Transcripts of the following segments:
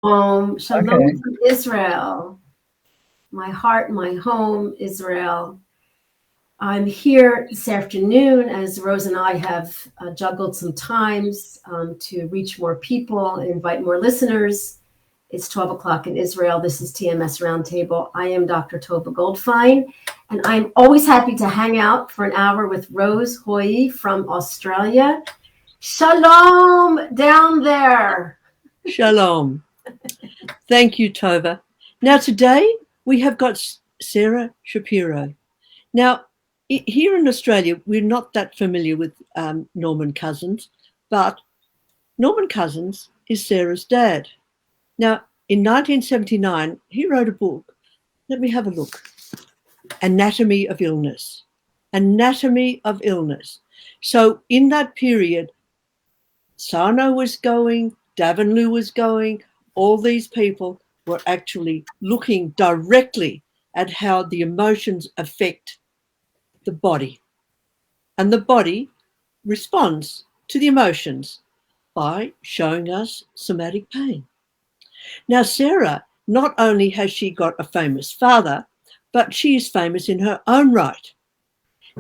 Shalom from Israel. My heart, my home, Israel. I'm here this afternoon as Rose and I have juggled some times to reach more people and invite more listeners. It's 12 o'clock in Israel. This is TMS Roundtable. I am Dr. Tovah Goldfein, and I'm always happy to hang out for an hour with Rose Hoyi from Australia. Shalom down there. Shalom. Thank you, Tovah. Now, today we have got Sarah Shapiro. Now, here in Australia, we're not that familiar with Norman Cousins, but Norman Cousins is Sarah's dad. Now, in 1979, he wrote a book. Let me have a look. Anatomy of Illness. Anatomy of Illness. So in that period, Sarno was going, Davenlu was going, all these people were actually looking directly at how the emotions affect the body. And the body responds to the emotions by showing us somatic pain. Now, Sarah, not only has she got a famous father, but she is famous in her own right.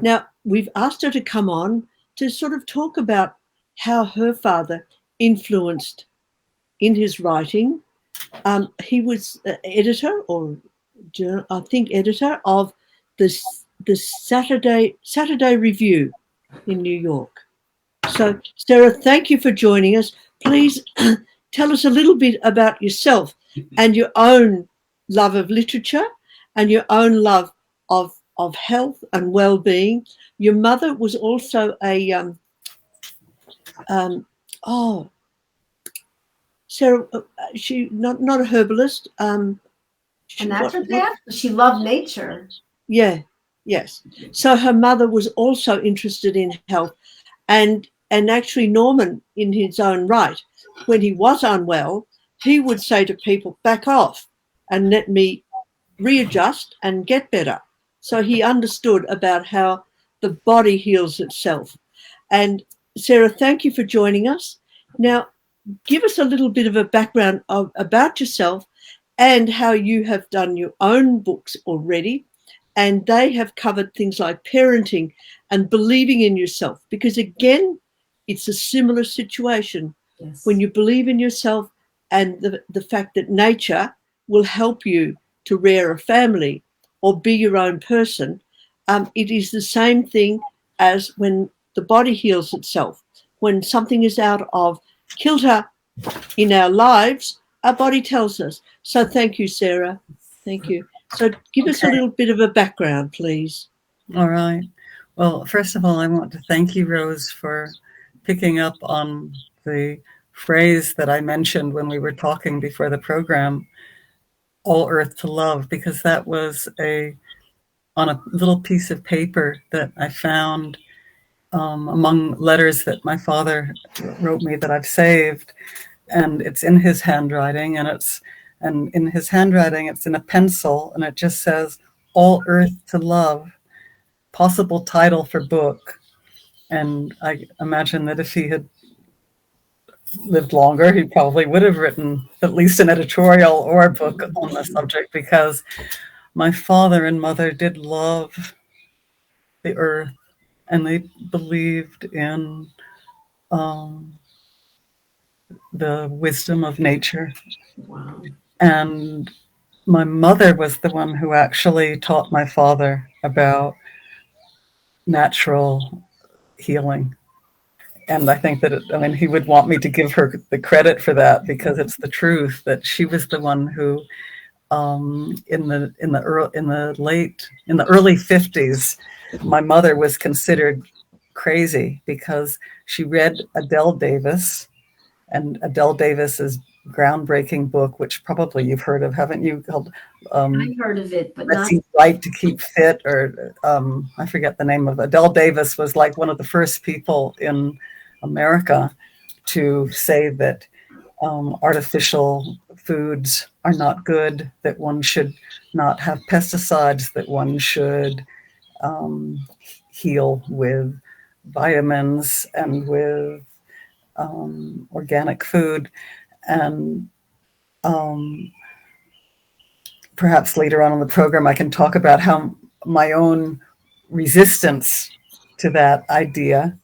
Now, we've asked her to come on to sort of talk about how her father influenced in his writing. He was editor, or I think editor of the Saturday Review in New York. So, Sarah, thank you for joining us. Please tell us a little bit about yourself and your own love of literature and your own love of health and well-being. Your mother was also a Sarah, she not a herbalist. A naturopath? She loved nature. Yeah, yes. So her mother was also interested in health, and actually Norman, in his own right, when he was unwell, he would say to people, "Back off, and let me readjust and get better." So he understood about how the body heals itself. And Sarah, thank you for joining us. Now, give us a little bit of a background about yourself and how you have done your own books already. And they have covered things like parenting and believing in yourself. Because again, it's a similar situation. Yes. When you believe in yourself and the fact that nature will help you to rear a family or be your own person, it is the same thing as when the body heals itself. When something is out of kilter in our lives, our body tells us. So thank you, Sarah. Thank you. So give us a little bit of a background, please. All right. Well, first of all, I want to thank you, Rose, for picking up on the phrase that I mentioned when we were talking before the program, all earth to love, because that was on a little piece of paper that I found among letters that my father wrote me that I've saved. And it's in his handwriting, and in his handwriting, it's in a pencil, and it just says, "All earth to love," possible title for book. And I imagine that if he had lived longer, he probably would have written at least an editorial or a book on the subject, because my father and mother did love the earth, and they believed in the wisdom of nature. Wow. And my mother was the one who actually taught my father about natural healing. And I think that, he would want me to give her the credit for that, because it's the truth that she was the one who, in the early 50s, my mother was considered crazy because she read Adele Davis, and Adele Davis's groundbreaking book, which probably you've heard of, haven't you? Called I've heard of it, but Let's Eat Right to Keep Fit, or I forget the name of it. Adele Davis was like one of the first people in America to say that artificial foods are not good, that one should not have pesticides, that one should heal with vitamins and with organic food. And um, perhaps later on in the program, I can talk about how my own resistance to that idea.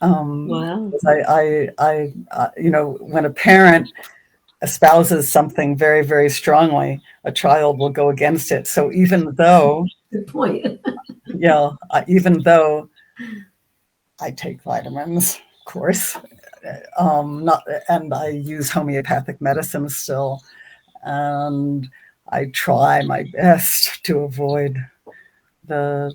Wow. When a parent espouses something very, very strongly, a child will go against it. So even though, Good point. even though I take vitamins, of course, and I use homeopathic medicine still, and I try my best to avoid the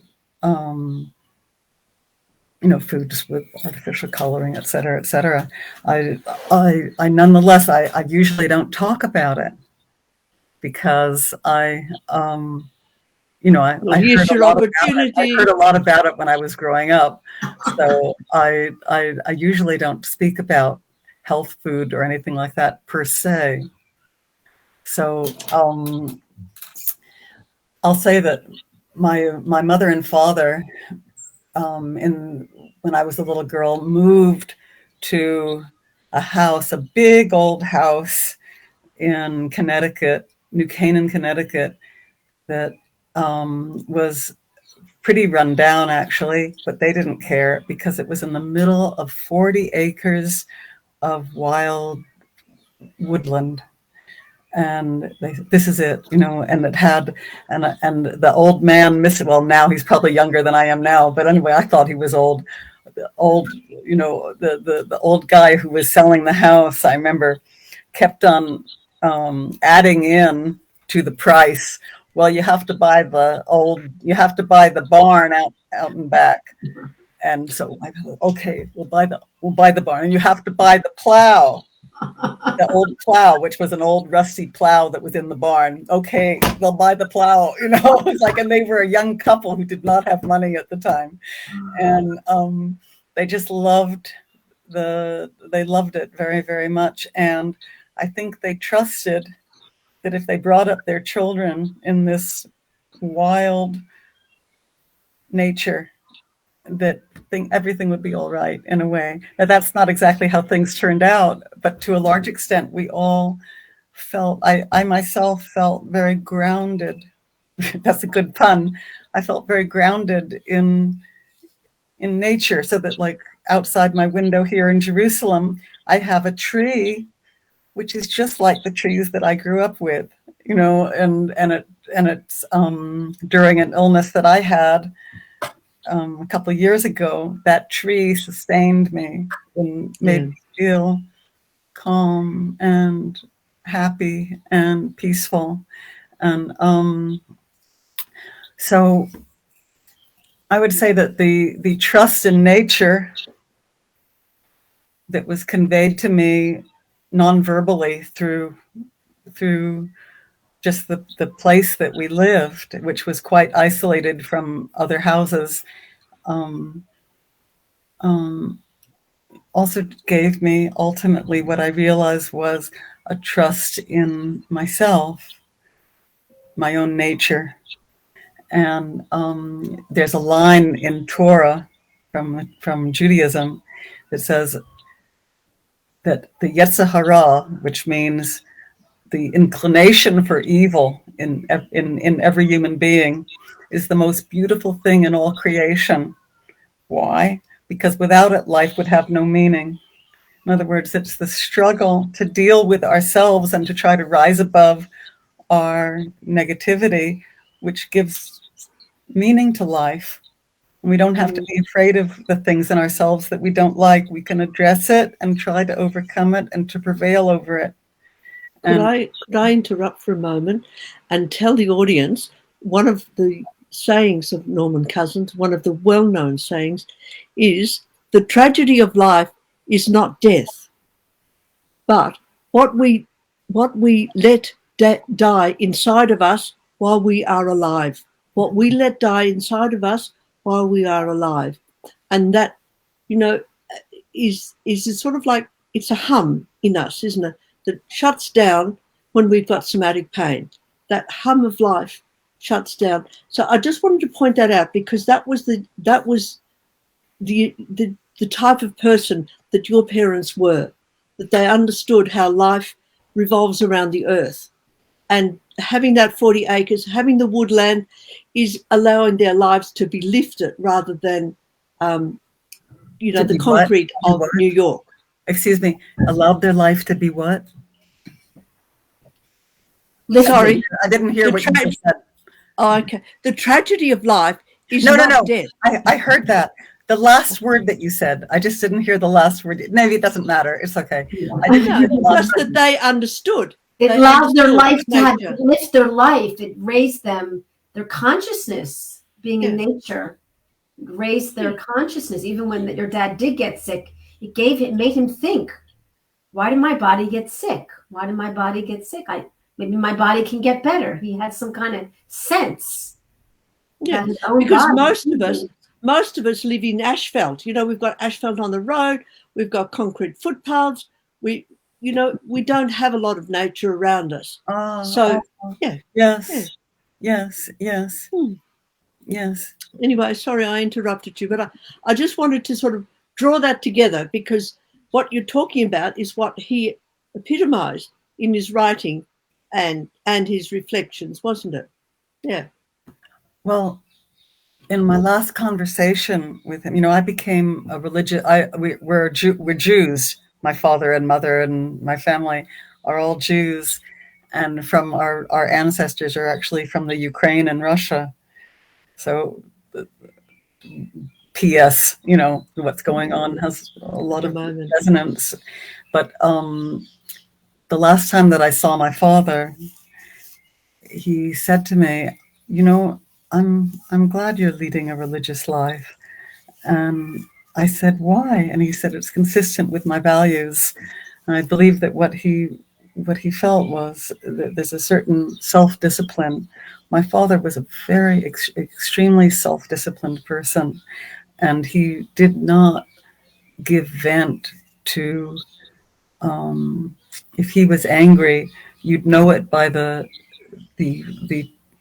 foods with artificial coloring, et cetera, et cetera. I nonetheless, I usually don't talk about it because Well, I heard here's a your lot about it. I opportunity. heard a lot about it when I was growing up. So I usually don't speak about health food or anything like that per se. So I'll say that my mother and father, when I was a little girl, moved to a big old house in Connecticut, New Canaan, Connecticut, that was pretty run down actually, but they didn't care because it was in the middle of 40 acres of wild woodland. And this is it, and it had, and the old man, well, now he's probably younger than I am now, but anyway, I thought he was old. The old guy who was selling the house, I remember, kept on adding in to the price. Well, you have to buy the barn out and back. And so I thought, okay, we'll buy the barn, and you have to buy the plow, the old plow, which was an old rusty plow that was in the barn. Okay, they'll buy the plow. It's like, and they were a young couple who did not have money at the time, and they just loved it very, very much. And I think they trusted that if they brought up their children in this wild nature, that everything would be all right in a way. Now, that's not exactly how things turned out, but to a large extent, we all felt, I myself felt very grounded. That's a good pun. I felt very grounded in nature, so that, like, outside my window here in Jerusalem, I have a tree which is just like the trees that I grew up with, and it's during an illness that I had a couple of years ago, that tree sustained me and made me feel calm and happy and peaceful. And so I would say that the trust in nature that was conveyed to me non-verbally through just the place that we lived, which was quite isolated from other houses, also gave me ultimately what I realized was a trust in myself, my own nature. And there's a line in Torah from Judaism that says that the Yetzer Hara, which means the inclination for evil in every human being, is the most beautiful thing in all creation. Why? Because without it, life would have no meaning. In other words, it's the struggle to deal with ourselves and to try to rise above our negativity, which gives meaning to life. We don't have to be afraid of the things in ourselves that we don't like. We can address it and try to overcome it and to prevail over it. Could I interrupt for a moment and tell the audience one of the sayings of Norman Cousins, one of the well-known sayings, is the tragedy of life is not death, but what we let die inside of us while we are alive. What we let die inside of us while we are alive, and that, is sort of like, it's a hum in us, isn't it? That shuts down when we've got somatic pain. That hum of life shuts down. So I just wanted to point that out, because that was the type of person that your parents were, that they understood how life revolves around the earth. And having that 40 acres, having the woodland, is allowing their lives to be lifted rather than, the concrete of New York. Excuse me, allowed their life to be what? Sorry, I didn't hear what you just said. Oh, okay. The tragedy of life is no, death. I heard that. The last word that you said, I just didn't hear the last word. Maybe it doesn't matter. It's okay. I didn't hear the last just that they understood. It allowed their life to lift their life. It raised them, their consciousness, being in nature, raised their consciousness. Even when your dad did get sick, it made him think, why did my body get sick? Why did my body get sick? Maybe my body can get better. He had some kind of sense. Yeah, because most of us live in asphalt. We've got asphalt on the road. We've got concrete footpaths. We don't have a lot of nature around us. Yes. Anyway, sorry I interrupted you, but I just wanted to sort of draw that together, because what you're talking about is what he epitomized in his writing and his reflections, wasn't it? Yeah. Well, in my last conversation with him, I became a religious. We're Jews. My father and mother and my family are all Jews, and from our ancestors are actually from the Ukraine and Russia. So, P.S. What's going on has a lot of resonance. But the last time that I saw my father, he said to me, I'm glad you're leading a religious life. And I said, why? And he said, it's consistent with my values. And I believe that what he felt was that there's a certain self-discipline. My father was a very extremely self-disciplined person, and he did not give vent to, if he was angry, you'd know it by the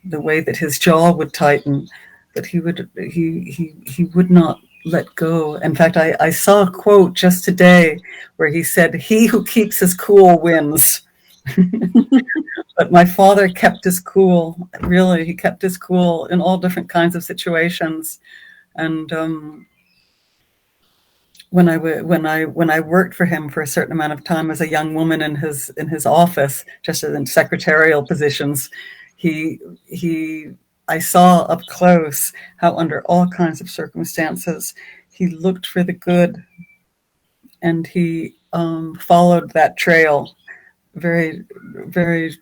way that his jaw would tighten, that he would not let go. In fact, I saw a quote just today where he said, "He who keeps his cool wins." But my father kept his cool. Really, he kept his cool in all different kinds of situations. And when I worked for him for a certain amount of time as a young woman in his office, just as in secretarial positions, I saw up close how under all kinds of circumstances he looked for the good, and he followed that trail very, very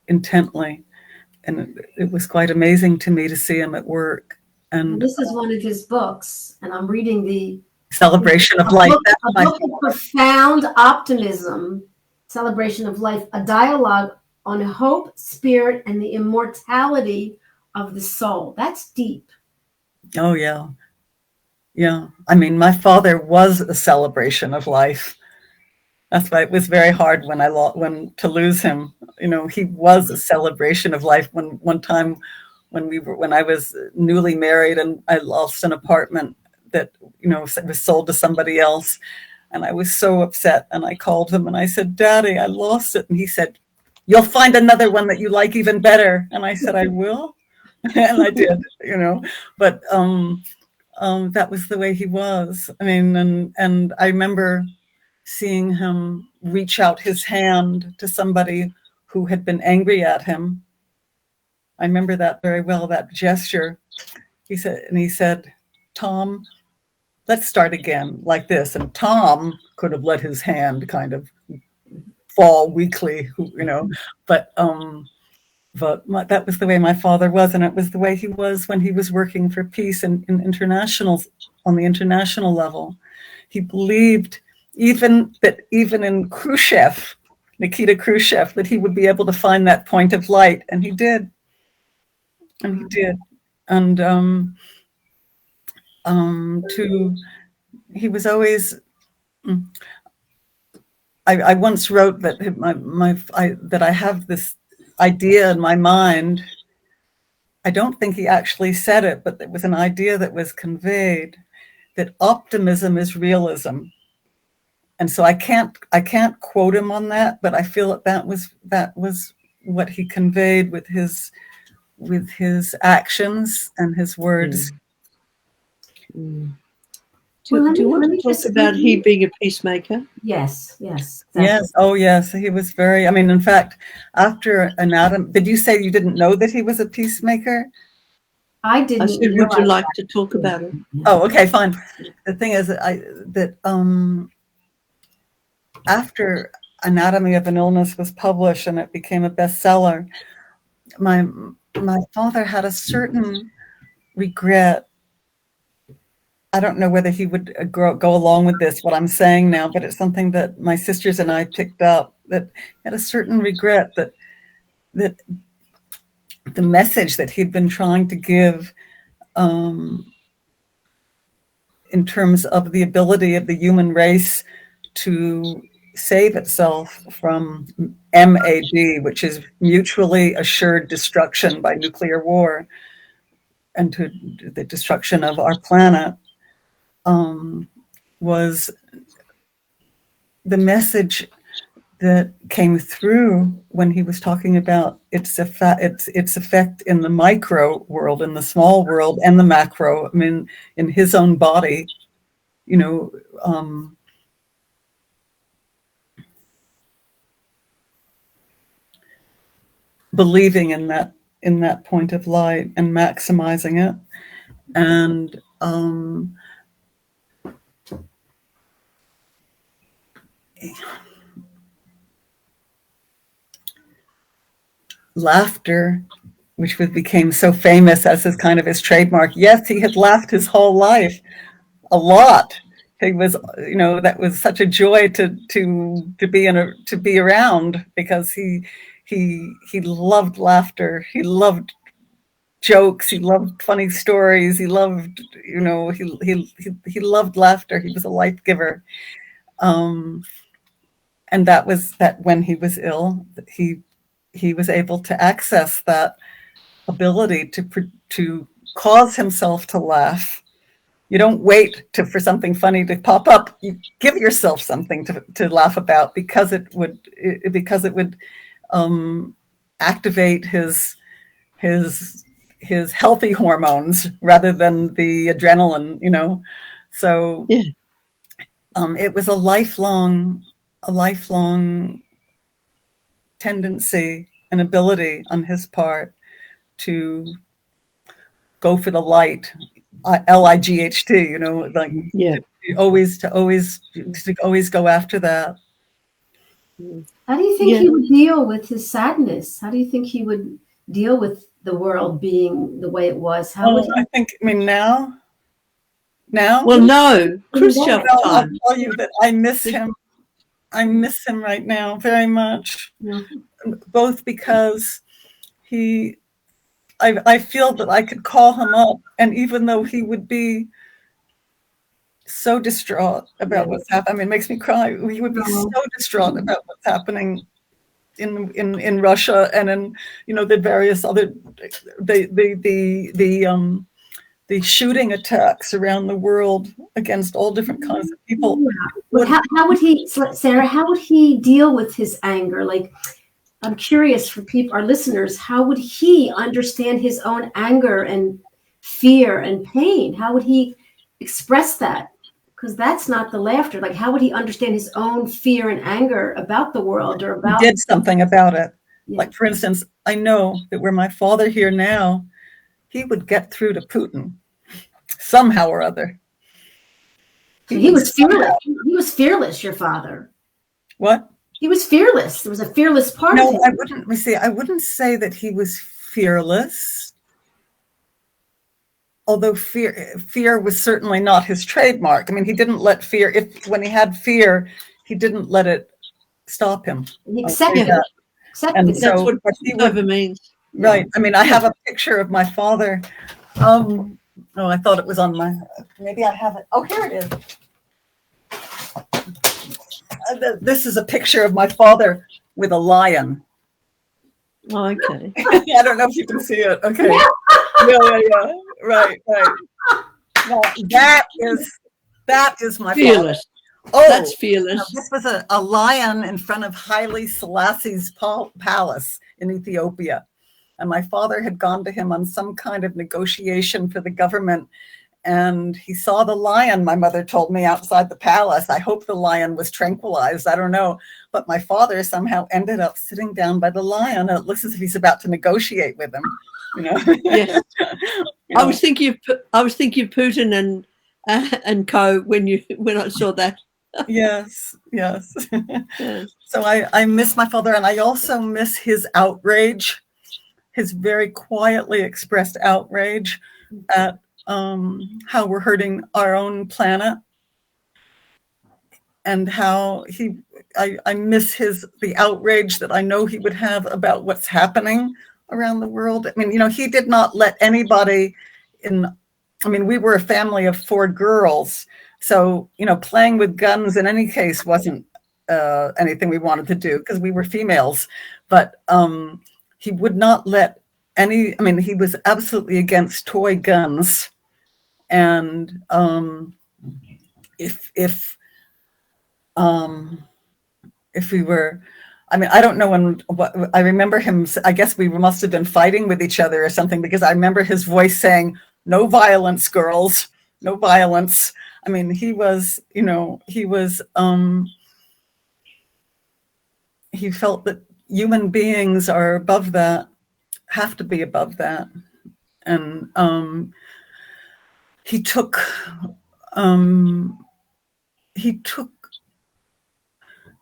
intently. And it was quite amazing to me to see him at work. And this is one of his books, and I'm reading the Celebration of Life. A book of profound optimism, Celebration of Life, a dialogue on hope, spirit, and the immortality of the soul. That's deep. Oh, yeah. Yeah. I mean, my father was a celebration of life. That's why it was very hard when to lose him. He was a celebration of life. One time when I was newly married and I lost an apartment that, was sold to somebody else. And I was so upset. And I called him and I said, "Daddy, I lost it." And he said, "You'll find another one that you like even better." And I said, "I will." And I did, but that was the way he was. I mean, and I remember seeing him reach out his hand to somebody who had been angry at him. I remember that very well, that gesture. He said, "Tom, let's start again like this." And Tom could have let his hand kind of fall weakly, but that was the way my father was, and it was the way he was when he was working for peace and on the international level. He believed even in Nikita Khrushchev, that he would be able to find that point of light, and he did. And he was always. I once wrote that that I have this idea in my mind. I don't think he actually said it, but it was an idea that was conveyed, that optimism is realism. and so I can't quote him on that, but I feel that was what he conveyed with his actions and his words. Mm. Well, Do you want let to me talk just about he being a peacemaker? Yes, yes, exactly. Yes. Oh, yes. He was very. I mean, in fact, after Anatomy, did you say you didn't know that he was a peacemaker? I I didn't said, would you realize like that. to talk about it? Oh, okay, fine. The thing is that after Anatomy of an Illness was published and it became a bestseller, my father had a certain regret. I don't know whether he would go along with this, what I'm saying now, but it's something that my sisters and I picked up, that he had a certain regret that the message that he'd been trying to give in terms of the ability of the human race to save itself from MAD, which is mutually assured destruction by nuclear war, and to the destruction of our planet, was the message that came through when he was talking about its effect in the micro world, in the small world, and the macro. I mean, in his own body, you know, believing in that point of light and maximizing it, and laughter, which became so famous as his trademark. Yes, he had laughed his whole life, a lot. He was, that was such a joy to be around, because he loved laughter. He loved jokes. He loved funny stories. He loved, he loved laughter. He was a life giver. And that when he was ill, he was able to access that ability to cause himself to laugh. You don't wait for something funny to pop up. You give yourself something to laugh about, because it would activate his healthy hormones rather than the adrenaline. So yeah. It was a lifelong tendency and ability on his part to go for the light, LIGHT, like Yeah. to always go after that. How do you think he would deal with his sadness? How do you think he would deal with the world being the way it was? How I think, now. Well, no, Khrushchev I'll time. tell you that I miss him. I miss him right now very much, both because I feel that I could call him up, and even though he would be so distraught about what's happening, I mean, it makes me cry. He would be so distraught about what's happening in Russia, and in the various other the shooting attacks around the world against all different kinds of people. Yeah. How would he, Sarah? How would he deal with his anger? Like, I'm curious for our listeners. How would he understand his own anger and fear and pain? How would he express that? Because that's not the laughter. Like, how would he understand his own fear and anger about the world, or about? He did something about it. Yeah. Like, for instance, I know that were my father here now, he would get through to Putin somehow or other. He was fearless. He was fearless, your father. What? He was fearless. There was a fearless part of him. I wouldn't say that he was fearless. Although fear was certainly not his trademark. I mean, he didn't let fear, when he had fear, he didn't let it stop him. He accepted it. And that's what Tovah means. Right. I mean, I have a picture of my father. I thought it was on maybe I have it. Oh, here it is. This is a picture of my father with a lion. Oh, okay. I don't know if you can see it. Okay. Yeah. Right. Now, that is my fearless. Oh, That's fearless. this was a lion in front of Haile Selassie's palace in Ethiopia. And my father had gone to him on some kind of negotiation for the government. And he saw the lion, my mother told me, outside the palace. I hope the lion was tranquilized. I don't know. But my father somehow ended up sitting down by the lion. And it looks as if he's about to negotiate with him. You know? Yes. You know? I was thinking of Putin and co when I saw that. Yes. Yes. So I miss my father, and I also miss his outrage, his very quietly expressed outrage at how we're hurting our own planet, and how I miss the outrage that I know he would have about what's happening around the world. I mean, you know, he did not let anybody we were a family of 4 girls. So, you know, playing with guns in any case wasn't anything we wanted to do because we were females. But he would not let he was absolutely against toy guns. And if we were, I don't know what I remember him. I guess we must have been fighting with each other or something, because I remember his voice saying, "No violence, girls, no violence." I mean, he was, you know, he felt that human beings are above that, have to be above that. And he took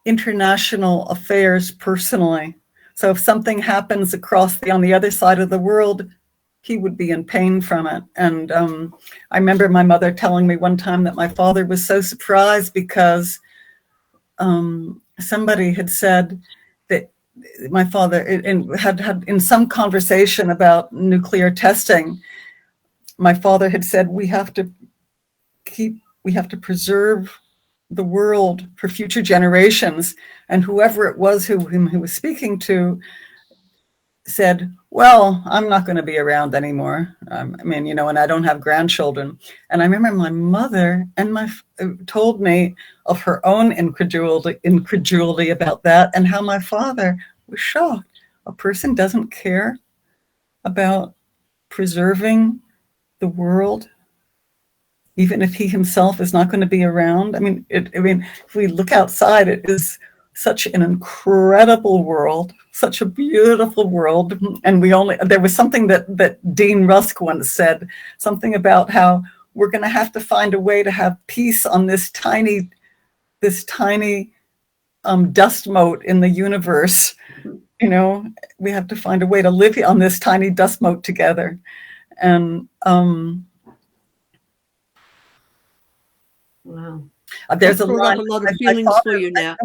international affairs personally. So if something happens on the other side of the world, he would be in pain from it. And I remember my mother telling me one time that my father was so surprised because somebody had said that my father had in some conversation about nuclear testing, my father had said, we have to preserve the world for future generations. And whoever it was whom he was speaking to said, well, I'm not going to be around anymore. And I don't have grandchildren. And I remember my mother told me of her own incredulity about that, and how my father was shocked. A person doesn't care about preserving the world, even if he himself is not going to be around. If we look outside, it is such an incredible world, such a beautiful world. And there was something that Dean Rusk once said, something about how we're going to have to find a way to have peace on this tiny dust mote in the universe. You know, we have to find a way to live on this tiny dust mote together. And wow. There's brought up a lot of feelings for you now.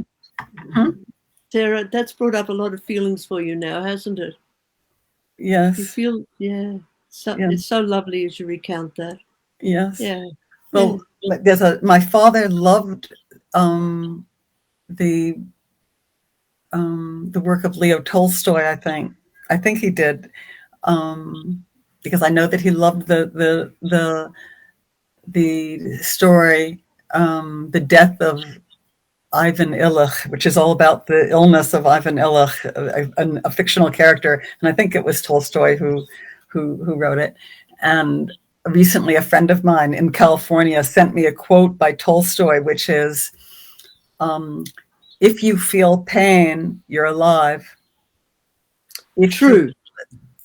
Sarah, that's brought up a lot of feelings for you now, hasn't it? Yes. You feel, yeah. It's so lovely as you recount that. Yes. Yeah. Well, my father loved the work of Leo Tolstoy. I think he did, because I know that he loved the story, The Death of Ivan Illich, which is all about the illness of Ivan Illich, a fictional character. And I think it was Tolstoy who wrote it. And recently a friend of mine in California sent me a quote by Tolstoy, which is, if you feel pain, you're alive. True.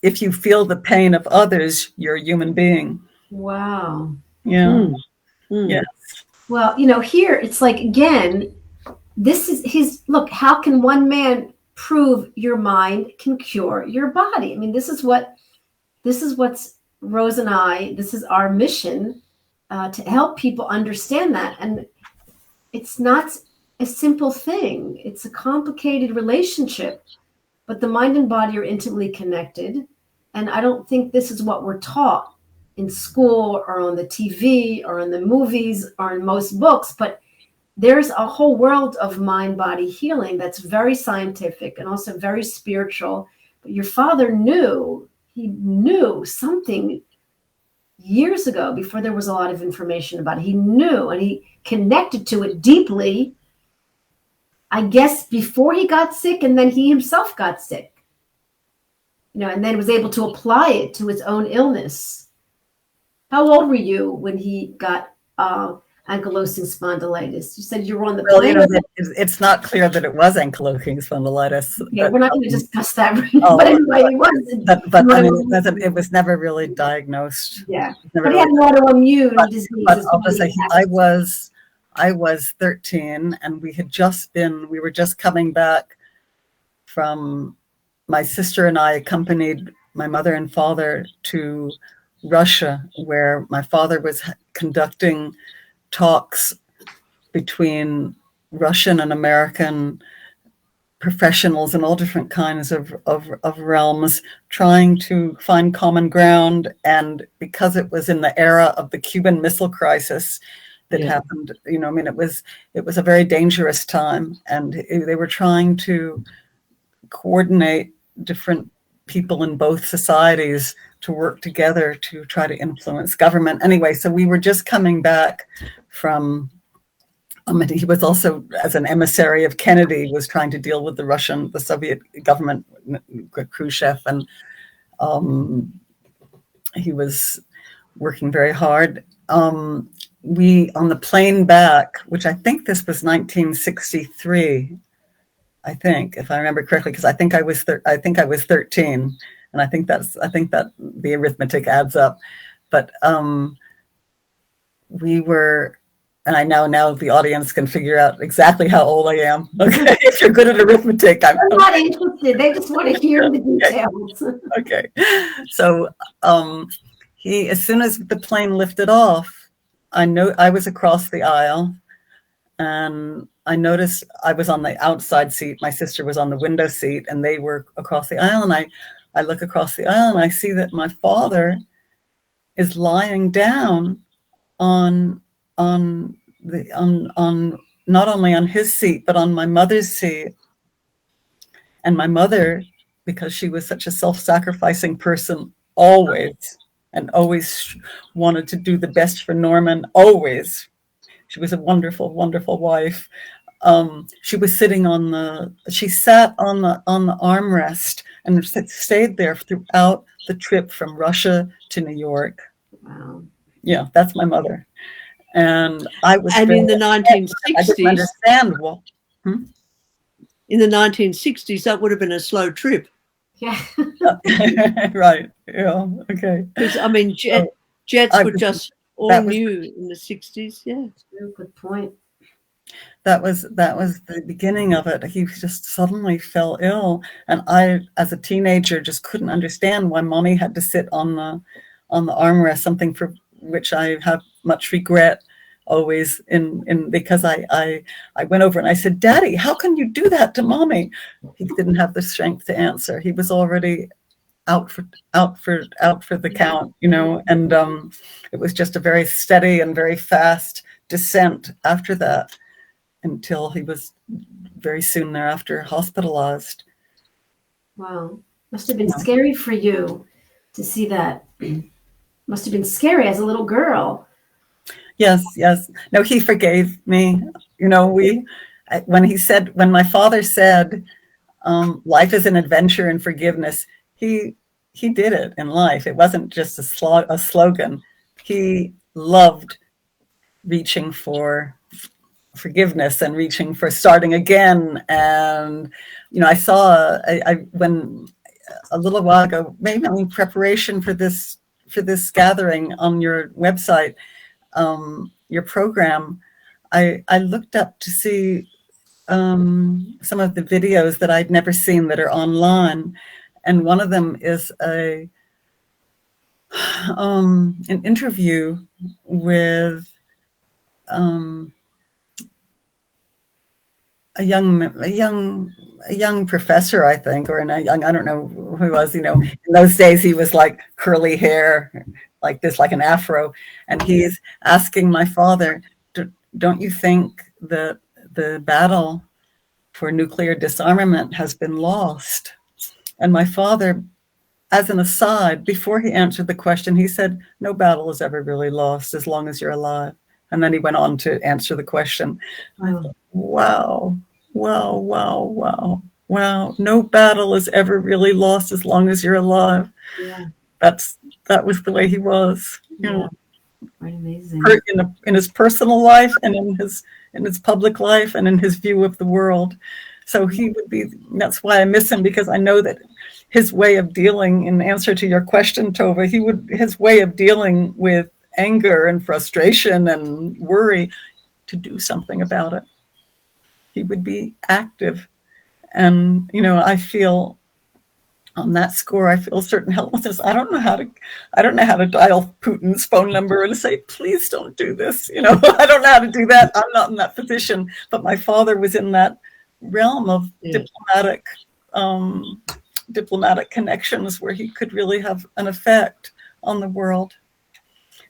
If you feel the pain of others, you're a human being. Wow. Yeah. Yes. Well, here it's like, again, this is look, how can one man prove your mind can cure your body? I mean, this is what's Rose and this is our mission, to help people understand that. And it's not a simple thing. It's a complicated relationship, but the mind and body are intimately connected. And I don't think this is what we're taught in school or on the TV or in the movies or in most books, but there's a whole world of mind-body healing that's very scientific and also very spiritual. But your father he knew something years ago, before there was a lot of information about it. He knew, and he connected to it deeply, I guess, before he got sick, and then he himself got sick. And then was able to apply it to his own illness. How old were you when he got ankylosing spondylitis? You said you were on the plane. It's not clear that it was ankylosing spondylitis. Okay, we're not going to discuss that. But anyway, it was. But I mean, it was never really diagnosed. Yeah, but he had an autoimmune disease. But I'll just say, I was 13, and we were just coming back from, my sister and I accompanied my mother and father to Russia, where my father was conducting talks between Russian and American professionals in all different kinds of realms, trying to find common ground. And because it was in the era of the Cuban Missile Crisis that happened, I mean, it was a very dangerous time, and they were trying to coordinate different people in both societies to work together to try to influence government. Anyway, so we were just coming back from, and he was also, as an emissary of Kennedy, was trying to deal with the Soviet government, Khrushchev, and he was working very hard. We, on the plane back, which I think this was 1963, I think, if I remember correctly, because I think I was 13, and I think that the arithmetic adds up. But we were, and I now the audience can figure out exactly how old I am. Okay, if you're good at arithmetic, I'm not interested. They just want to hear the details. Okay, so as soon as the plane lifted off, I was across the aisle, and I noticed I was on the outside seat. My sister was on the window seat, and they were across the aisle. And I look across the aisle, and I see that my father is lying down on not only on his seat, but on my mother's seat. And my mother, because she was such a self-sacrificing person, always wanted to do the best for Norman, always. She was a wonderful, wonderful wife. She sat on the armrest and stayed there throughout the trip from Russia to New York. Wow. Yeah, that's my mother. And I was. And in the 1960s, I didn't understand. Well, in the 1960s, that would have been a slow trip. Yeah. Right. Yeah. Okay. Because I mean, jets were just all new in the 60s. Yeah. Good point. That was the beginning of it. He just suddenly fell ill, and I, as a teenager, just couldn't understand why Mommy had to sit on the armrest. Something for which I have much regret always. Because I went over and I said, "Daddy, how can you do that to Mommy?" He didn't have the strength to answer. He was already out for the count, and it was just a very steady and very fast descent after that, until he was very soon thereafter hospitalized. Wow. Must have been scary for you to see that. Must have been scary as a little girl. Yes. No, he forgave me. When my father said, life is an adventure and forgiveness, he did it in life. It wasn't just a slogan. He loved reaching for forgiveness and reaching for starting again. And I saw when a little while ago, maybe in preparation for this gathering on your website, your program, I looked up to see some of the videos that I'd never seen that are online, and one of them is an interview with a young professor, I think, or I don't know who he was. In those days he was like curly hair, like this, like an afro, and he's asking my father, "Don't you think that the battle for nuclear disarmament has been lost?" And my father as an aside, before he answered the question, he said, "No battle is ever really lost as long as you're alive." And then he went on to answer the question. I thought, wow, wow, wow, wow, wow. No battle is ever really lost as long as you're alive. Yeah. That was the way he was. You know, Quite amazing. in his personal life and in his public life and in his view of the world. So he would be, that's why I miss him, because I know that his way of dealing, in answer to your question, Tova, his way of dealing with anger and frustration and worry, to do something about it. He would be active. And, I feel on that score, I feel certain helplessness. I don't know how to dial Putin's phone number and say, please don't do this. I don't know how to do that. I'm not in that position. But my father was in that realm of diplomatic connections where he could really have an effect on the world.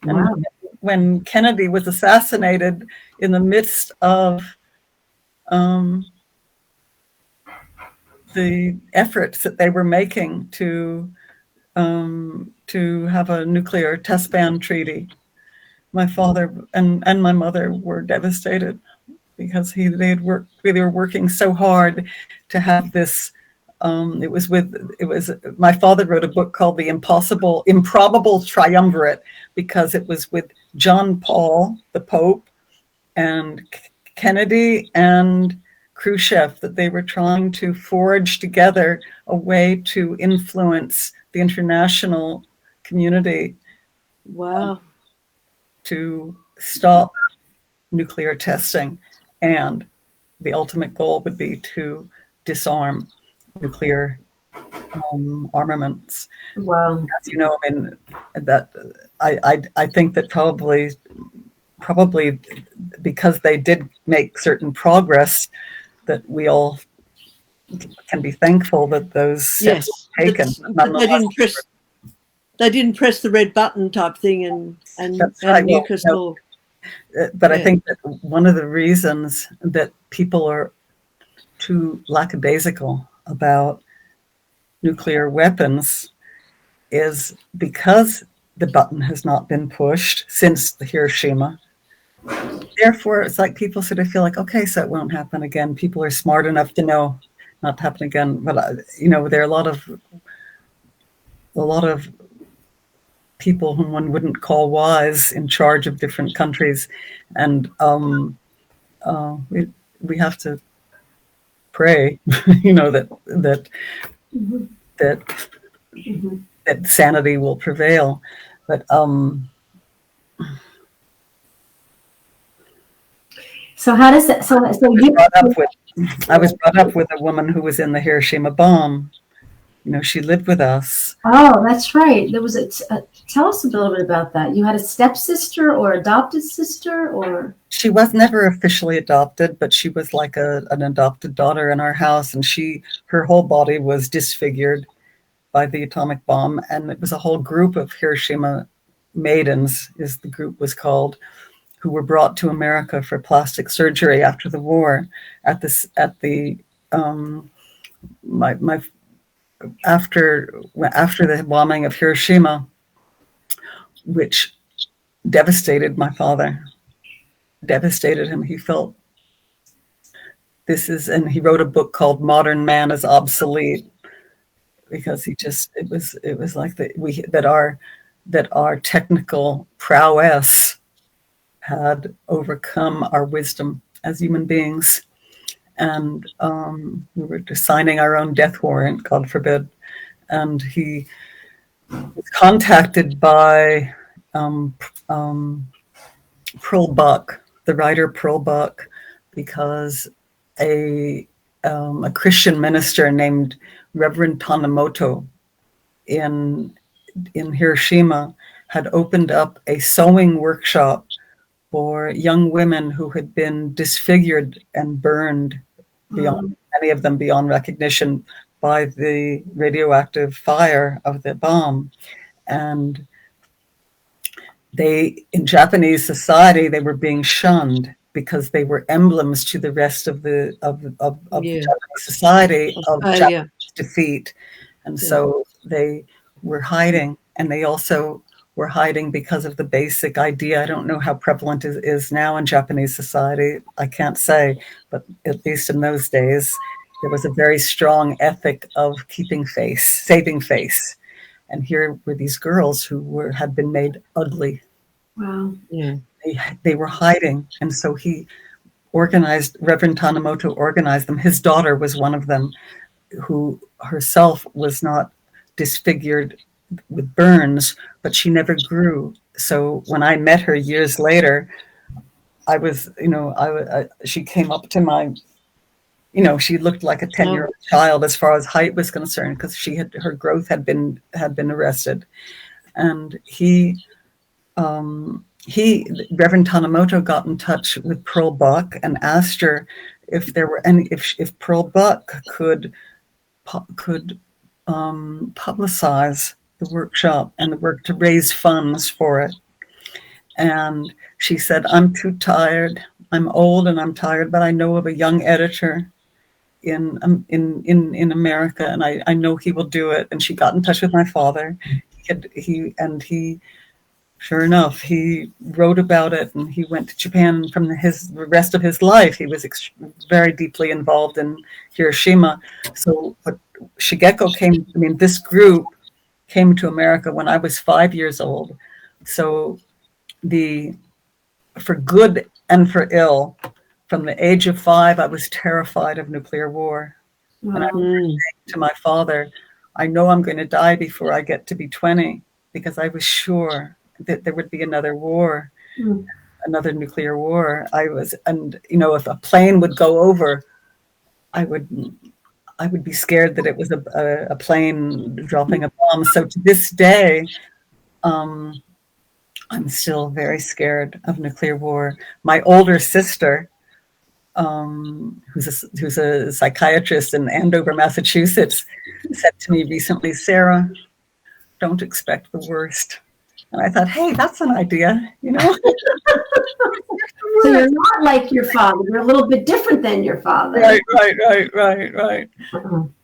Wow. And when Kennedy was assassinated, in the midst of the efforts that they were making to have a nuclear test ban treaty, my father and my mother were devastated, because they were working so hard to have this. My father wrote a book called The Improbable Triumvirate, because it was with John Paul, the Pope, and Kennedy and Khrushchev that they were trying to forge together a way to influence the international community. Wow. To stop nuclear testing, and the ultimate goal would be to disarm nuclear armaments. Wow. As you know, that I think that probably because they did make certain progress, that we all can be thankful that those steps were taken. They didn't press the red button type thing and right. nuke us all. But I think that one of the reasons that people are too lackadaisical about nuclear weapons is because the button has not been pushed since the Hiroshima. Therefore, it's like people sort of feel like, okay, so it won't happen again. People are smart enough to know not to happen again. But there are a lot of people whom one wouldn't call wise in charge of different countries, and we have to pray, that sanity will prevail. But so how does that? So I was brought up with a woman who was in the Hiroshima bomb. She lived with us. Oh, that's right. There was tell us a little bit about that. You had a stepsister or adopted sister, or? She was never officially adopted, but she was like an adopted daughter in our house, and her whole body was disfigured by the atomic bomb, and it was a whole group of Hiroshima Maidens, is the group was called, who were brought to America for plastic surgery after the war. After the bombing of Hiroshima, which devastated my father, devastated him. He felt and he wrote a book called Modern Man is Obsolete, because it was like that our technical prowess had overcome our wisdom as human beings. And we were just signing our own death warrant, God forbid. And he was contacted by Pearl Buck, the writer Pearl Buck, because a Christian minister named Reverend Tanemoto in Hiroshima had opened up a sewing workshop for young women who had been disfigured and burned many of them beyond recognition by the radioactive fire of the bomb. And in Japanese society, they were being shunned because they were emblems to the rest of the Japanese society of Japanese defeat. And so they were hiding, and they also were hiding because of the basic idea. I don't know how prevalent it is now in Japanese society. I can't say, but at least in those days, there was a very strong ethic of keeping face, saving face. And here were these girls who had been made ugly. Wow. Yeah. They were hiding. And so he organized, Reverend Tanimoto organized them. His daughter was one of them, who herself was not disfigured with burns, but she never grew. So when I met her years later, I was, she came up to my, she looked like a 10-year-old child as far as height was concerned, because her growth had been arrested. And Reverend Tanimoto got in touch with Pearl Buck and asked her if there were any, if Pearl Buck could publicize the workshop and the work to raise funds for it. And she said, "I'm too tired. I'm old and I'm tired, but I know of a young editor in America, and I know he will do it." And she got in touch with my father. He sure enough, he wrote about it, and he went to Japan. From the rest of his life, he was very deeply involved in Hiroshima. So, but Shigeko this group came to America when I was 5 years old. So for good and for ill, from the age of 5, I was terrified of nuclear war. Wow. And I was saying to my father, "I know I'm going to die before I get to be 20, because I was sure that there would be another war, another nuclear war." If a plane would go over, I would be scared that it was a plane dropping a bomb. So to this day, I'm still very scared of nuclear war. My older sister, who's a psychiatrist in Andover, Massachusetts, said to me recently, "Sarah, don't expect the worst." And I thought, hey, that's an idea, So you're not like your father. You're a little bit different than your father. Right.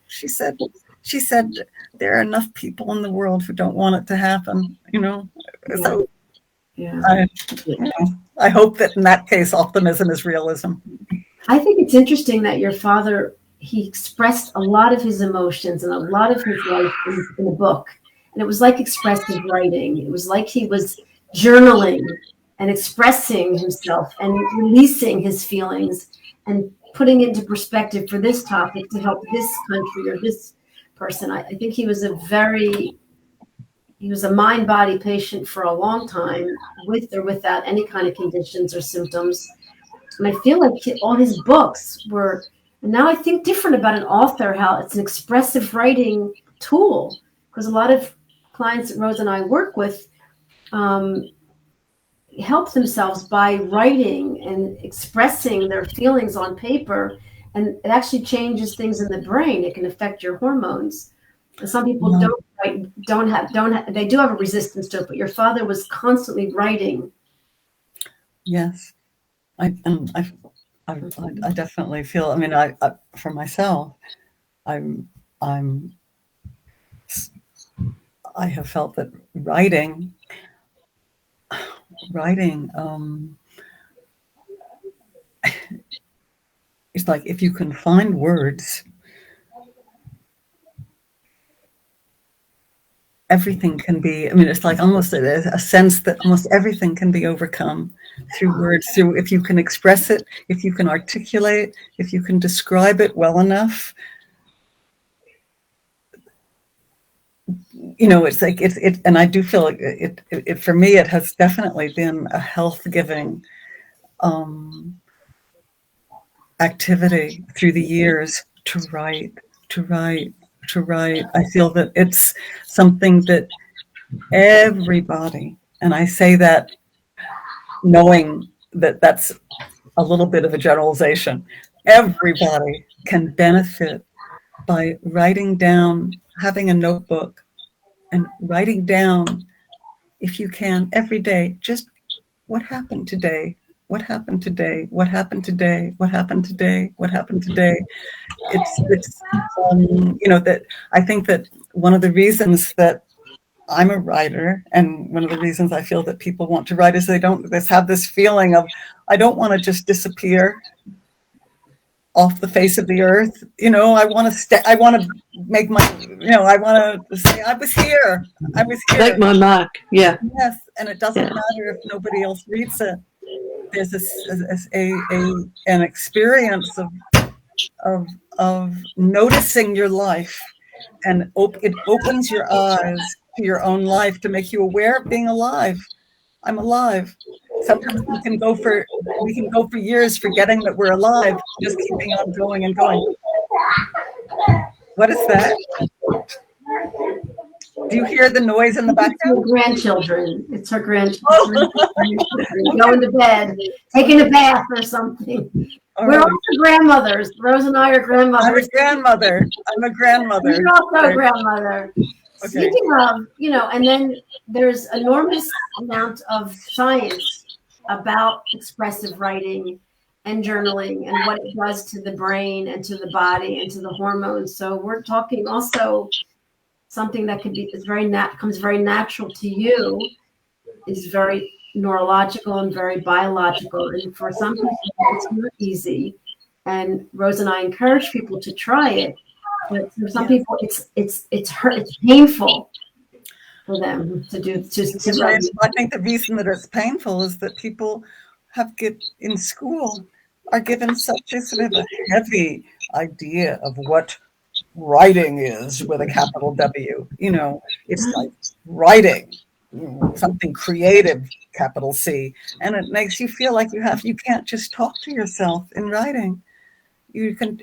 She said, there are enough people in the world who don't want it to happen, Yeah. So Yeah. I hope that in that case, optimism is realism. I think it's interesting that your father, he expressed a lot of his emotions and a lot of his life in a book. And it was like expressive writing. It was like he was journaling and expressing himself and releasing his feelings and putting it into perspective for this topic to help this country or this person. I think he was a mind-body patient for a long time, with or without any kind of conditions or symptoms. And I feel like all his books were, and now I think different about an author, how it's an expressive writing tool, because a lot of clients that Rose and I work with help themselves by writing and expressing their feelings on paper, and it actually changes things in the brain. It can affect your hormones. And some people they do have a resistance to it, but your father was constantly writing. Yes, I definitely feel. I for myself, I have felt that writing. It's like, if you can find words, everything can be. It's like almost a sense that almost everything can be overcome through words. If you can express it, if you can articulate, if you can describe it well enough. It's like it, and I do feel like it for me, it has definitely been a health-giving activity through the years to write. I feel that it's something that everybody, and I say that knowing that that's a little bit of a generalization, everybody can benefit by writing down, having a notebook and writing down, if you can, every day, just what happened today, what happened today, what happened today, what happened today, what happened today. It's that I think that one of the reasons that I'm a writer, and one of the reasons I feel that people want to write is they have this feeling of, I don't want to just disappear off the face of the earth. I want to stay. I want to make my, I want to say, I was here. Make my mark. Yeah. Yes. And it doesn't matter if nobody else reads it. There's an experience of noticing your life, and it opens your eyes to your own life to make you aware of being alive. I'm alive. Sometimes we can go for years forgetting that we're alive, just keeping on going and going. What is that? Do you hear the noise in the background? It's her grandchildren. It's her grandchildren. Going to bed, taking a bath or something. We're also grandmothers. Rose and I are grandmothers. I'm a grandmother. You're also a grandmother. Okay. Speaking of, and then there's enormous amount of science about expressive writing and journaling and what it does to the brain and to the body and to the hormones. So we're talking also something that comes very natural to you, is very neurological and very biological. And for some people, it's not easy. And Rose and I encourage people to try it. But for some people, it's painful for them to do. I think the reason that it's painful is that people in school are given such a sort of a heavy idea of what writing is with a capital W. It's like writing something creative, capital C, and it makes you feel like you can't just talk to yourself in writing. You become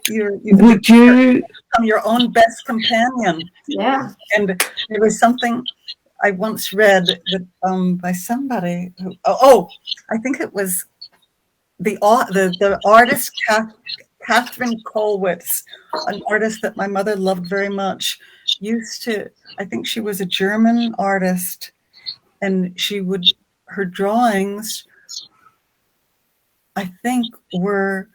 your own best companion. Yeah. And there was something I once read that by somebody who, I think it was the artist Catherine Kollwitz, an artist that my mother loved very much, I think she was a German artist, and her drawings, I think, were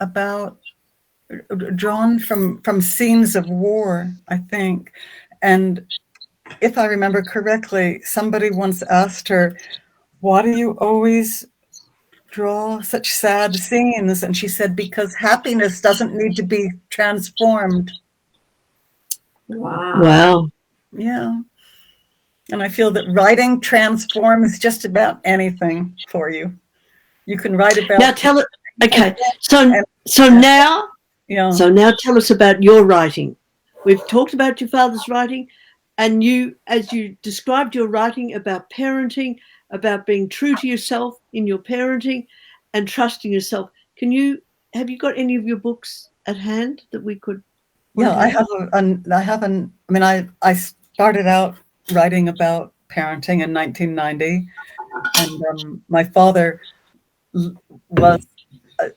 about drawn from scenes of war, I think. And if I remember correctly, somebody once asked her, why do you always draw such sad scenes? And she said, because happiness doesn't need to be transformed. Wow. Yeah. And I feel that writing transforms just about anything for you. You can write about. Now tell it. Okay. So now tell us about your writing. We've talked about your father's writing, and as you described your writing about parenting, about being true to yourself in your parenting and trusting yourself. Have you got any of your books at hand that we could? Yeah, I started out writing about parenting in 1990, and my father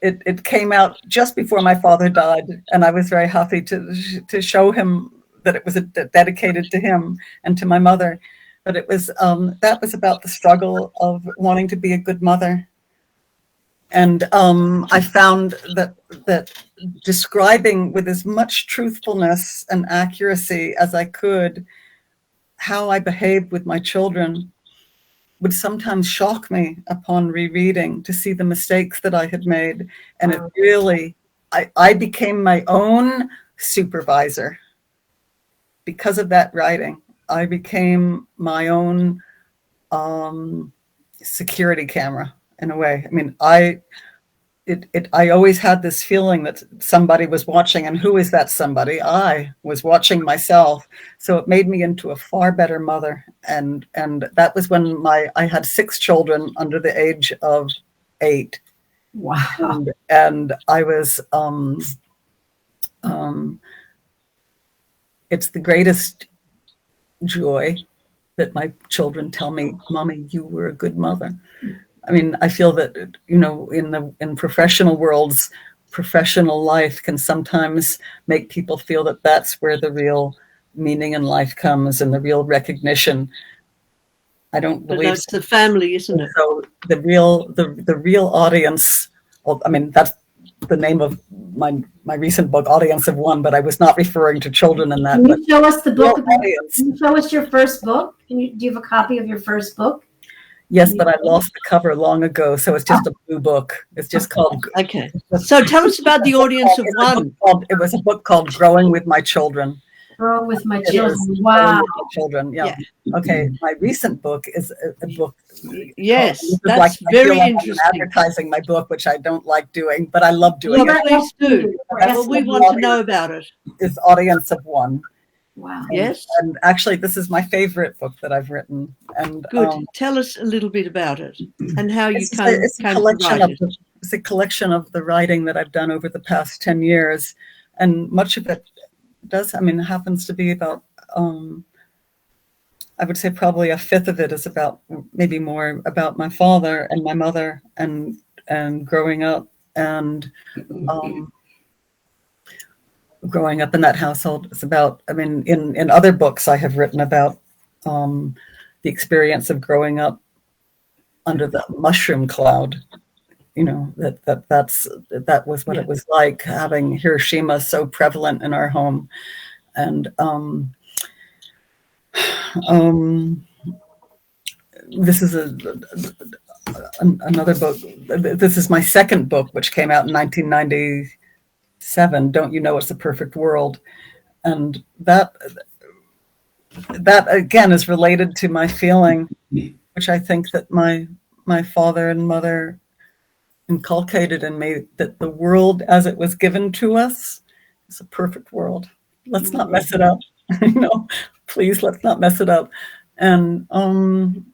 it came out just before my father died, and I was very happy to show him that it was dedicated to him and to my mother. But it was that was about the struggle of wanting to be a good mother. And I found that describing with as much truthfulness and accuracy as I could how I behaved with my children would sometimes shock me upon rereading, to see the mistakes that I had made. And it really, I became my own supervisor because of that writing. I became my own security camera in a way. I mean, I always had this feeling that somebody was watching, and who is that somebody? I was watching myself. So it made me into a far better mother. And that was when I had 6 children under the age of 8. Wow. And I was, it's the greatest joy that my children tell me, Mommy, you were a good mother. I mean, I feel that, in professional worlds, professional life can sometimes make people feel that that's where the real meaning in life comes, and the real recognition. I don't believe that's the family, isn't it? So the real audience. Well, I mean, the name of my recent book, Audience of One, but I was not referring to children in that. Can you show us the book? Audience. Can you show us your first book? Do you have a copy of your first book? Yes, but I lost the cover long ago, so it's just a blue book. It's just called. Okay. So tell us about the Audience of One. It was a book called Growing with My Children. Grow with My Children. Wow. Children. Yeah. Okay. My recent book is a book. Yes, that's very interesting. Advertising my book, which I don't like doing, but I love doing it. Please do. Well, we want to know about it. Is Audience of One. Wow. Yes. And actually, this is my favorite book that I've written. And good. Tell us a little bit about it and how you came to write it. It's a collection of the writing that I've done over the past 10 years. And much of it happens to be about, I would say probably a fifth of it is about, maybe more, about my father and my mother and growing up and growing up in that household. It's about, in other books I have written about the experience of growing up under the mushroom cloud. You know, that was what it was like, having Hiroshima so prevalent in our home. And this is another book. This is my second book, which came out in 1997. Don't You Know It's a Perfect World? And that again is related to my feeling, which I think that my father and mother inculcated in me, that the world as it was given to us is a perfect world. Let's not mess it up. Please, let's not mess it up. And I'm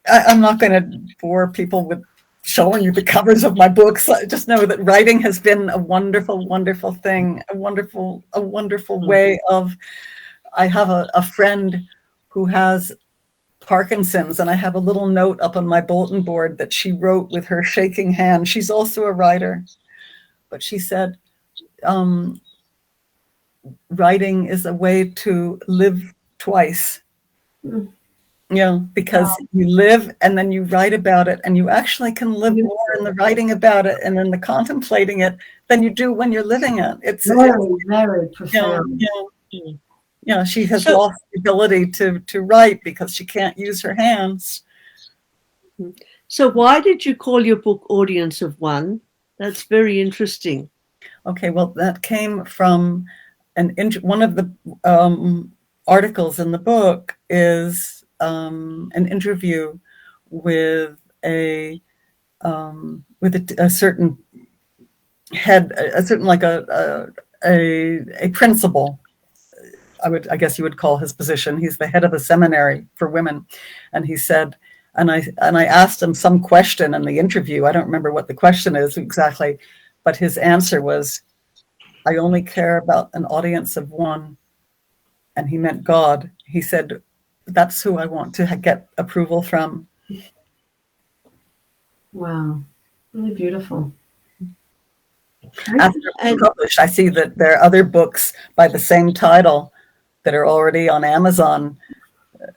not going to bore people with showing you the covers of my books. I just know that writing has been a wonderful, wonderful thing, a wonderful way of. I have a friend who has Parkinson's, and I have a little note up on my bulletin board that she wrote with her shaking hand. She's also a writer, but she said, writing is a way to live twice. Because you live and then you write about it, and you actually can live more in the writing about it and in the contemplating it than you do when you're living it. It's very profound. She has lost the ability to write because she can't use her hands. So why did you call your book Audience of One? That's very interesting. Okay, well, that came from one of the articles in the book is an interview with a certain head, a principal. I guess you would call his position. He's the head of a seminary for women, and he said, and I asked him some question in the interview. I don't remember what the question is exactly, but his answer was, "I only care about an audience of one," and he meant God. He said, "That's who I want to get approval from." Wow, really beautiful. After it's published, I see that there are other books by the same title that are already on Amazon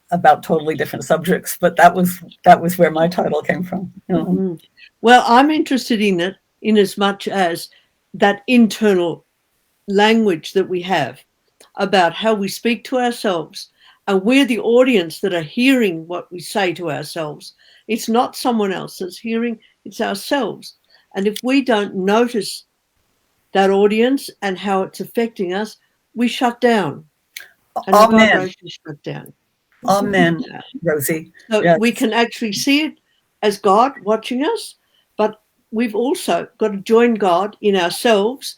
about totally different subjects, but that was where my title came from. Well, I'm interested in it in as much as that internal language that we have about how we speak to ourselves, and we're the audience that are hearing what we say to ourselves. It's not someone else that's hearing, it's ourselves. And if we don't notice that audience and how it's affecting us, we shut down. And Amen. Shut down. Amen, Rosie. So we can actually see it as God watching us, but we've also got to join God in ourselves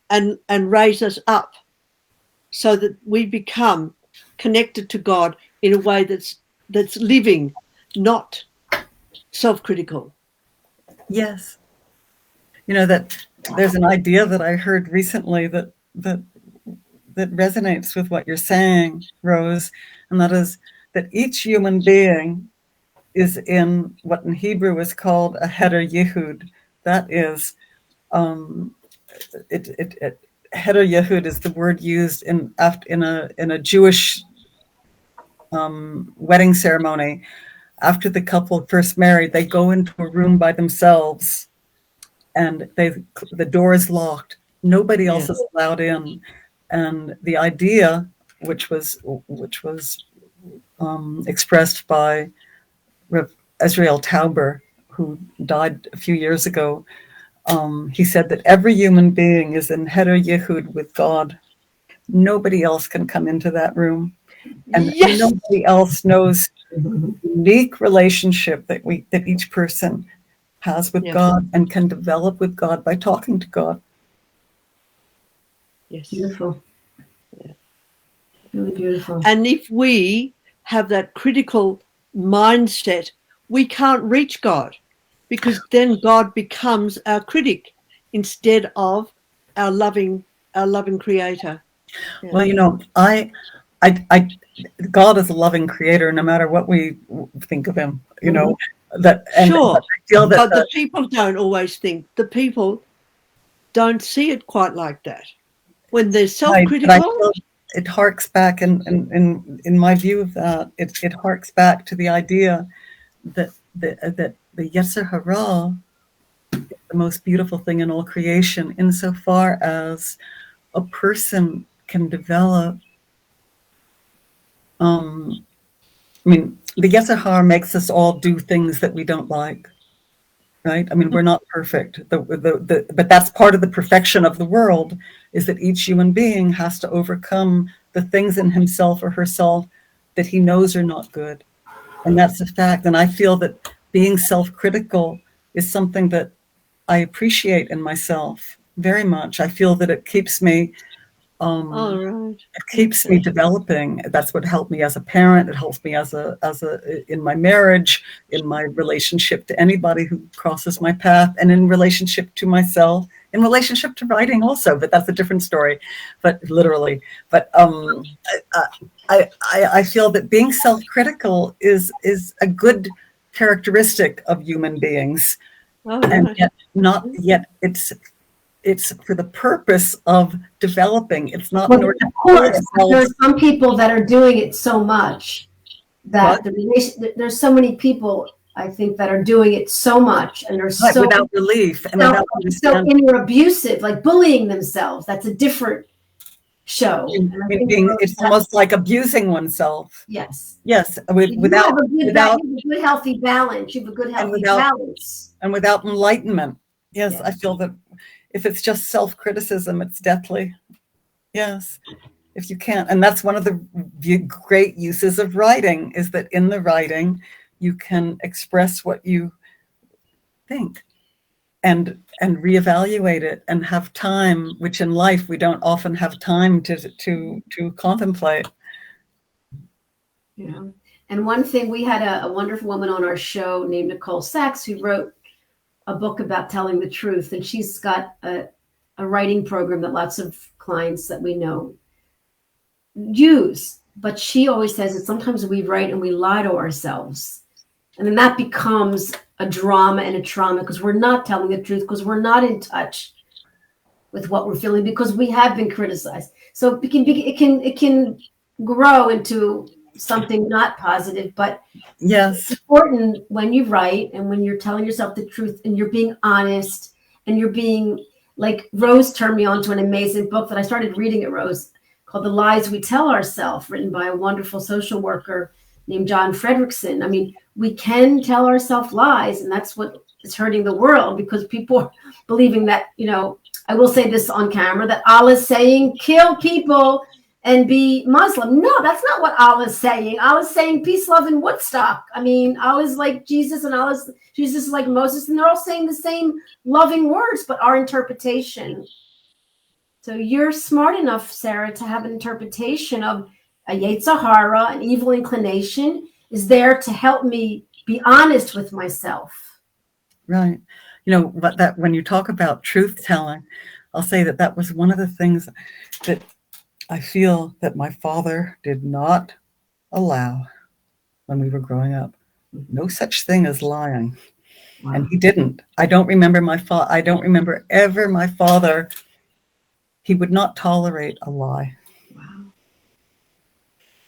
and raise us up so that we become connected to God in a way that's living, not self-critical. Yes. That there's an idea that I heard recently that resonates with what you're saying, Rose, and that is that each human being is in what in Hebrew is called a heder yehud. That is, heder yehud is the word used in a Jewish wedding ceremony. After the couple first married, they go into a room by themselves, and the door is locked. Nobody else Yeah. is allowed in. And the idea, which was expressed by Rev. Israel Tauber, who died a few years ago, he said that every human being is in Heder Yehud with God. Nobody else can come into that room, and Yes. nobody else knows the unique relationship that each person has with Yeah. God and can develop with God by talking to God. Yes. Beautiful. Yeah. Really beautiful. And if we have that critical mindset, we can't reach God, because then God becomes our critic instead of our loving creator. Yeah. Well, I God is a loving creator, no matter what we think of him. That, and Sure, I feel that but the people don't always think. The people don't see it quite like that. When they're but I self-critical, feel it harks back, in my view of that, it harks back to the idea that the Yetzer Hara is the most beautiful thing in all creation, insofar as a person can develop. I mean, the Yetzer Hara makes us all do things that we don't like, right? I mean, we're not perfect. But that's part of the perfection of the world, is that each human being has to overcome the things in himself or herself that he knows are not good. And that's a fact. And I feel that being self-critical is something that I appreciate in myself very much. I feel that it keeps me all right. it keeps me developing. That's what helped me as a parent. It helps me as a in my marriage, in my relationship to anybody who crosses my path, and in relationship to myself, in relationship to writing also. But that's a different story. But literally, but I feel that being self-critical is a good characteristic of human beings, All and right. yet not yet it's for the purpose of developing. It's not in Well, order to of kill course, ourselves. there's some people that are doing it so much What? that there's so many people, I think, that are doing it so much, and they're Right, so without relief and so without so understanding. inner abusive, like bullying themselves. That's a different show. And I think It's almost like abusing oneself. yes, Yes, you have a good without you have a good healthy balance. You have a good and healthy balance. without enlightenment. Yes, Yeah. I feel that if it's just self-criticism, it's deathly. Yes, if you can't, and that's one of the great uses of writing, is that in the writing you can express what you think and reevaluate it and have time, which in life we don't often have time to contemplate. Yeah. And one thing, we had a wonderful woman on our show named Nicole Sachs, who wrote a book about telling the truth. And she's got a writing program that lots of clients that we know use. But she always says that sometimes we write and we lie to ourselves. And then that becomes a drama and a trauma, because we're not telling the truth, because we're not in touch with what we're feeling, because we have been criticized. So it can grow into something not positive. But it's Yes, important when you write and when you're telling yourself the truth and you're being honest and you're being, like, Rose turned me on to an amazing book that I started reading at Rose, called The Lies We Tell Ourselves, written by a wonderful social worker named John Frederickson. I mean, we can tell ourselves lies, and that's what is hurting the world, because people are believing that, I will say this on camera, that Allah's saying kill people and be Muslim. No, that's not what Allah's saying. Allah's saying peace, love, and Woodstock. I mean, Allah's like Jesus, and Jesus is like Moses, and they're all saying the same loving words, but our interpretation. So you're smart enough, Sarah, to have an interpretation of a Yetzer Hara, an evil inclination, is there to help me be honest with myself. right. But that when you talk about truth telling, I'll say that was one of the things that I feel that my father did not allow when we were growing up. No such thing as lying. Wow. And he didn't. I don't remember ever my father. He would not tolerate a lie. Wow.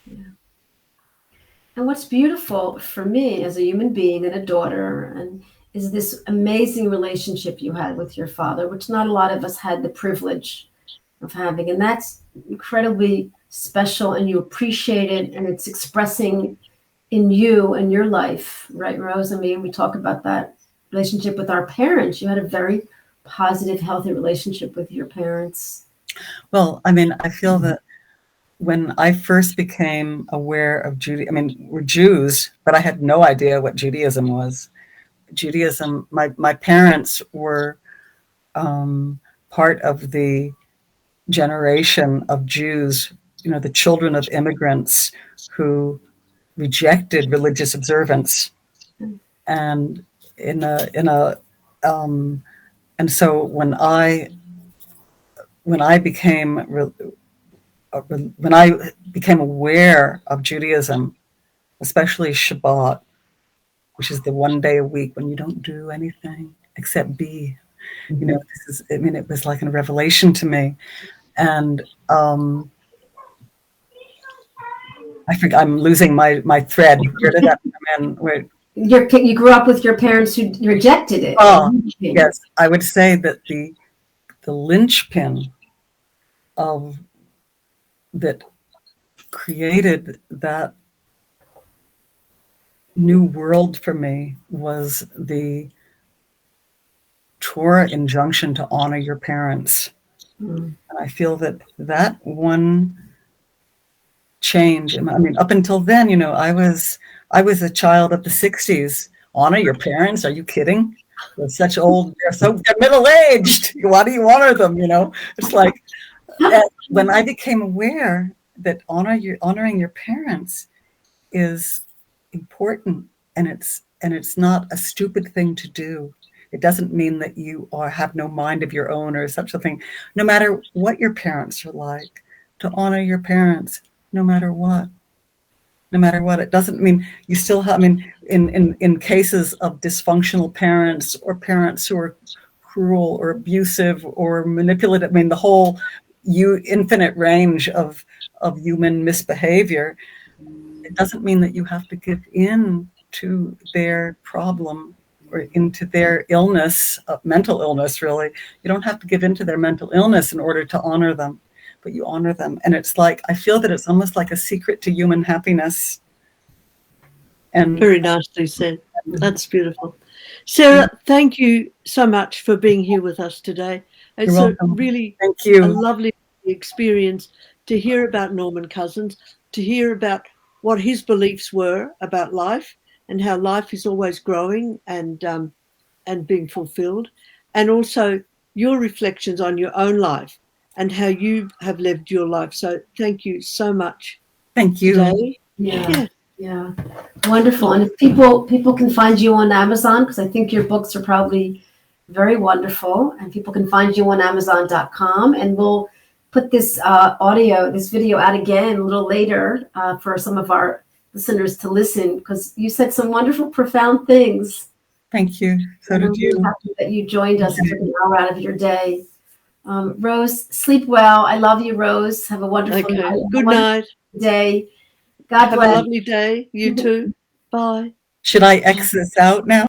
Yeah. And what's beautiful for me as a human being and a daughter, and is this amazing relationship you had with your father, which not a lot of us had the privilege of having. And that's incredibly special, and you appreciate it, and it's expressing in you and your life, right, Rose? I mean, we talk about that relationship with our parents. You had a very positive, healthy relationship with your parents. Well, I mean, I feel that when I first became aware of Judaism, I mean, we're Jews, but I had no idea what Judaism was. Judaism, my parents were part of the generation of Jews, the children of immigrants who rejected religious observance, and and so when I became when I became aware of Judaism, especially Shabbat, which is the one day a week when you don't do anything except be, it was like a revelation to me. And I think I'm losing my thread. Where did that come in? You grew up with your parents who rejected it. Oh, yes. I would say that the linchpin of that created that new world for me was the Torah injunction to honor your parents. And I feel that one change, I mean, up until then, I was a child of the 60s. Honor your parents? Are you kidding? They're middle-aged. Why do you honor them? It's like, when I became aware that honoring your parents is important, and it's not a stupid thing to do. It doesn't mean that you have no mind of your own or such a thing. No matter what your parents are like, to honor your parents, no matter what. It doesn't mean you still have, I mean, in cases of dysfunctional parents or parents who are cruel or abusive or manipulative, I mean, the whole infinite range of human misbehavior, it doesn't mean that you have to give in to their problem or into their illness, mental illness, really. You don't have to give in to their mental illness in order to honor them, but you honor them. And it's like, I feel that it's almost like a secret to human happiness. And very nicely said. That's beautiful. Sarah, thank you so much for being here with us today. It's a really thank you. A lovely experience to hear about Norman Cousins, to hear about what his beliefs were about life and how life is always growing and being fulfilled, and also your reflections on your own life and how you have lived your life. So thank you so much. Thank you. Today. Yeah. Wonderful. And if people can find you on Amazon, because I think your books are probably very wonderful, and people can find you on Amazon.com, and we'll put this video out again a little later for some of our listeners to listen, because you said some wonderful, profound things. Thank you. So did you. I'm happy that you joined us and took an hour out of your day. Rose, sleep well. I love you, Rose. Have a wonderful night. Good night. Day. God bless. Have a lovely day. You too. Bye. Should I X this out now?